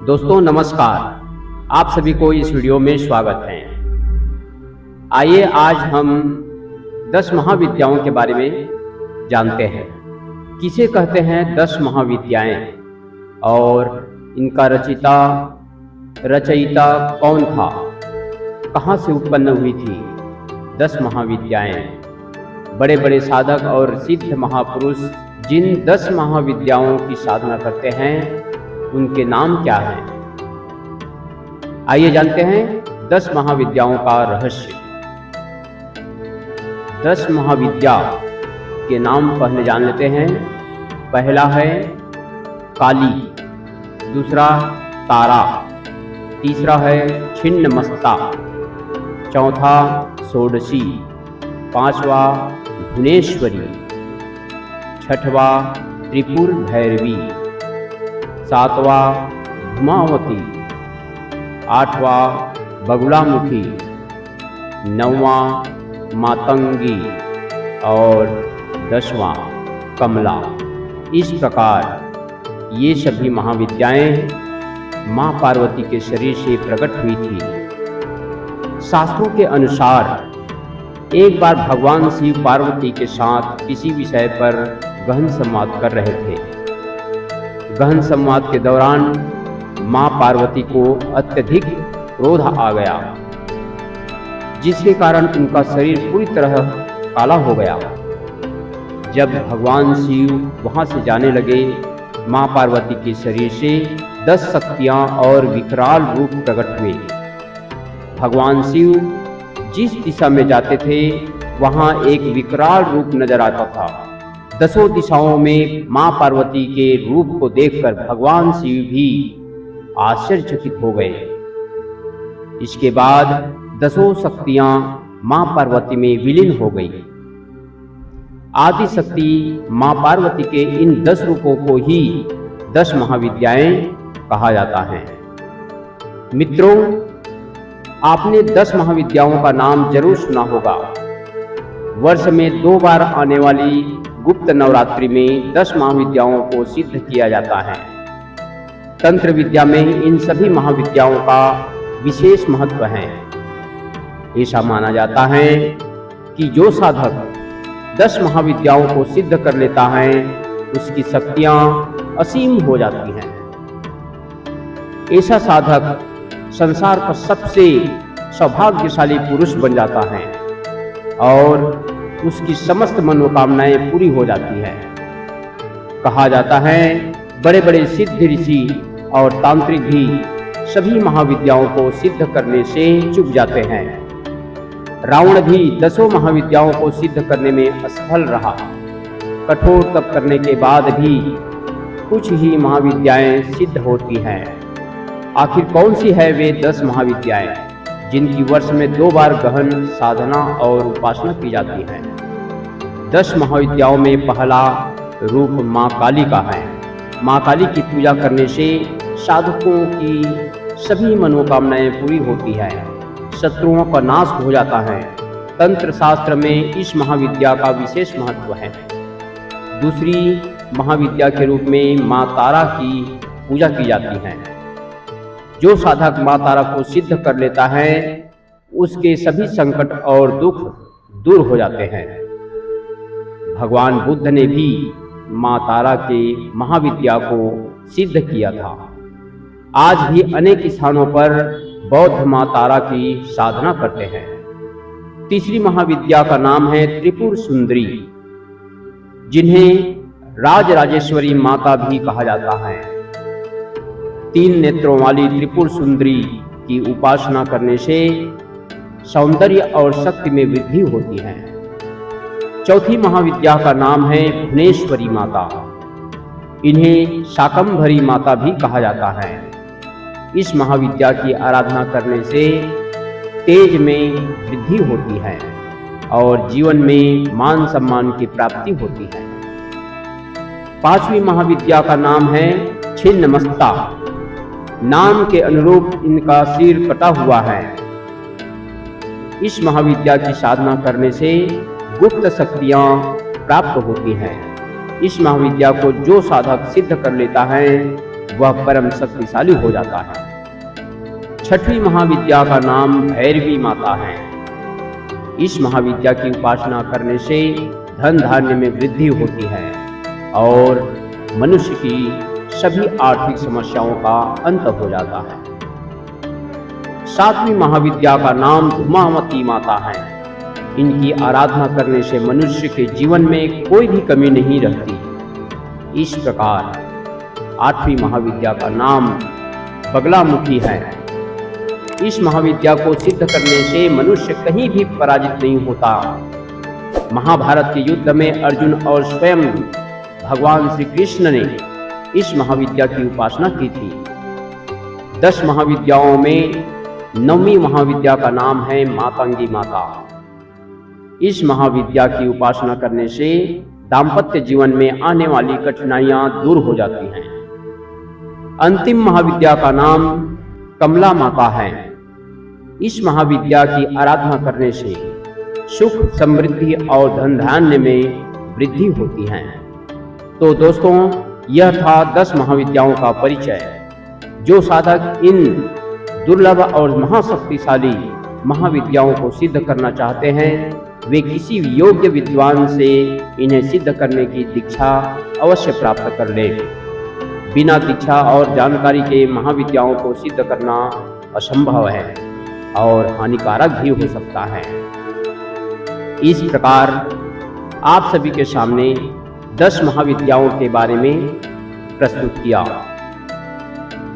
दोस्तों नमस्कार, आप सभी को इस वीडियो में स्वागत है। आइए आज हम 10 महाविद्याओं के बारे में जानते हैं। किसे कहते हैं 10 महाविद्याएं और इनका रचयिता कौन था, कहां से उत्पन्न हुई थी 10 महाविद्याएं। बड़े बड़े साधक और सिद्ध महापुरुष जिन 10 महाविद्याओं की साधना करते हैं उनके नाम क्या हैं? आइए जानते हैं 10 महाविद्याओं का रहस्य। 10 महाविद्या के नाम पहले जान लेते हैं। पहला है काली, दूसरा तारा, तीसरा है छिन्नमस्ता, चौथा षोडशी, पांचवा भुवनेश्वरी, छठवा त्रिपुर भैरवी, सातवा धूमावती, आठवा बगुलामुखी, नौवां मातंगी और 10वां कमला। इस प्रकार ये सभी महाविद्याएं मां पार्वती के शरीर से प्रकट हुई थी। शास्त्रों के अनुसार एक बार भगवान शिव पार्वती के साथ किसी विषय पर गहन संवाद कर रहे थे। गहन संवाद के दौरान मां पार्वती को अत्यधिक क्रोध आ गया, जिसके कारण उनका शरीर पूरी तरह काला हो गया। जब भगवान शिव वहां से जाने लगे, मां पार्वती के शरीर से 10 शक्तियां और विकराल रूप प्रकट हुए। भगवान शिव जिस दिशा में जाते थे वहां एक विकराल रूप नजर आता था। 10 दिशाओं में मां पार्वती के रूप को देखकर भगवान शिव भी आश्चर्यचकित हो गए। इसके बाद 10 शक्तियां मां पार्वती में विलीन हो गई। आदि शक्ति मां पार्वती के इन 10 रूपों को ही 10 महाविद्याएं कहा जाता है। मित्रों, आपने 10 महाविद्याओं का नाम जरूर सुना होगा। वर्ष में 2 बार आने वाली गुप्त नवरात्रि में 10 महाविद्याओं को सिद्ध किया जाता है। तंत्र विद्या में इन सभी महाविद्याओं का विशेष महत्व है। ऐसा माना जाता है कि जो साधक 10 महाविद्याओं को सिद्ध कर लेता है उसकी शक्तियां असीम हो जाती हैं। ऐसा साधक संसार का सबसे सौभाग्यशाली पुरुष बन जाता है और उसकी समस्त मनोकामनाएं पूरी हो जाती है। कहा जाता है बड़े बड़े सिद्ध ऋषि और तांत्रिक भी सभी महाविद्याओं को सिद्ध करने से चूक जाते हैं। रावण भी 10 महाविद्याओं को सिद्ध करने में असफल रहा। कठोर तप करने के बाद भी कुछ ही महाविद्याएं सिद्ध होती हैं। आखिर कौन सी है वे 10 महाविद्याएं जिनकी वर्ष में 2 बार गहन साधना और उपासना की जाती है? 10 महाविद्याओं में पहला रूप मां काली का है। मां काली की पूजा करने से साधकों की सभी मनोकामनाएं पूरी होती है, शत्रुओं का नाश हो जाता है। तंत्र शास्त्र में इस महाविद्या का विशेष महत्व है। दूसरी महाविद्या के रूप में मां तारा की पूजा की जाती है। जो साधक मां तारा को सिद्ध कर लेता है उसके सभी संकट और दुख दूर हो जाते हैं। भगवान बुद्ध ने भी मां तारा के महाविद्या को सिद्ध किया था। आज भी अनेक स्थानों पर बौद्ध मां तारा की साधना करते हैं। तीसरी महाविद्या का नाम है त्रिपुर सुंदरी, जिन्हें राजराजेश्वरी माता भी कहा जाता है। 3 नेत्रों वाली त्रिपुर सुंदरी की उपासना करने से सौंदर्य और शक्ति में वृद्धि होती है। चौथी महाविद्या का नाम है भुवनेश्वरी माता। इन्हें शाकंभरी माता भी कहा जाता है। इस महाविद्या की आराधना करने से तेज में वृद्धि होती है और जीवन में मान सम्मान की प्राप्ति होती है। 5वीं महाविद्या का नाम है छिन्नमस्ता। नाम के अनुरूप इनका सिर कटा हुआ है। इस महाविद्या की साधना करने से गुप्त शक्तियां प्राप्त होती हैं। इस महाविद्या को जो साधक सिद्ध कर लेता है वह परम शक्तिशाली हो जाता है। छठवीं महाविद्या का नाम भैरवी माता है। इस महाविद्या की उपासना करने से धन धान्य में वृद्धि होती है और मनुष्य की सभी आर्थिक समस्याओं का अंत हो जाता है। सातवीं महाविद्या का नाम धूमावती माता है। इनकी आराधना करने से मनुष्य के जीवन में कोई भी कमी नहीं रहती। इस प्रकार आठवीं महाविद्या का नाम बगलामुखी है। इस महाविद्या को सिद्ध करने से मनुष्य कहीं भी पराजित नहीं होता। महाभारत के युद्ध में अर्जुन और स्वयं भगवान श्री कृष्ण ने इस महाविद्या की उपासना की थी। 10 महाविद्याओं में 9वीं महाविद्या का नाम है मातंगी माता। इस महाविद्या की उपासना करने से दाम्पत्य जीवन में आने वाली कठिनाइयां दूर हो जाती हैं। अंतिम महाविद्या का नाम कमला माता है। इस महाविद्या की आराधना करने से सुख, समृद्धि और धन धान्य में वृद्धि होती है। तो दोस्तों, यह था 10 महाविद्याओं का परिचय। जो साधक इन दुर्लभ और महाशक्तिशाली महाविद्याओं को सिद्ध करना चाहते हैं, वे किसी योग्य विद्वान से इन्हें सिद्ध करने की दीक्षा अवश्य प्राप्त कर लें। बिना दीक्षा और जानकारी के महाविद्याओं को सिद्ध करना असंभव है और हानिकारक भी हो सकता है। इस प्रकार आप सभी के सामने 10 महाविद्याओं के बारे में प्रस्तुत किया।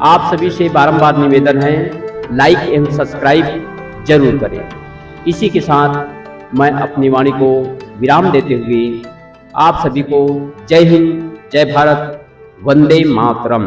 आप सभी से बारंबार निवेदन है, लाइक एवं सब्सक्राइब जरूर करें। इसी के साथ मैं अपनी वाणी को विराम देते हुए आप सभी को जय हिंद, जय भारत, वंदे मातरम।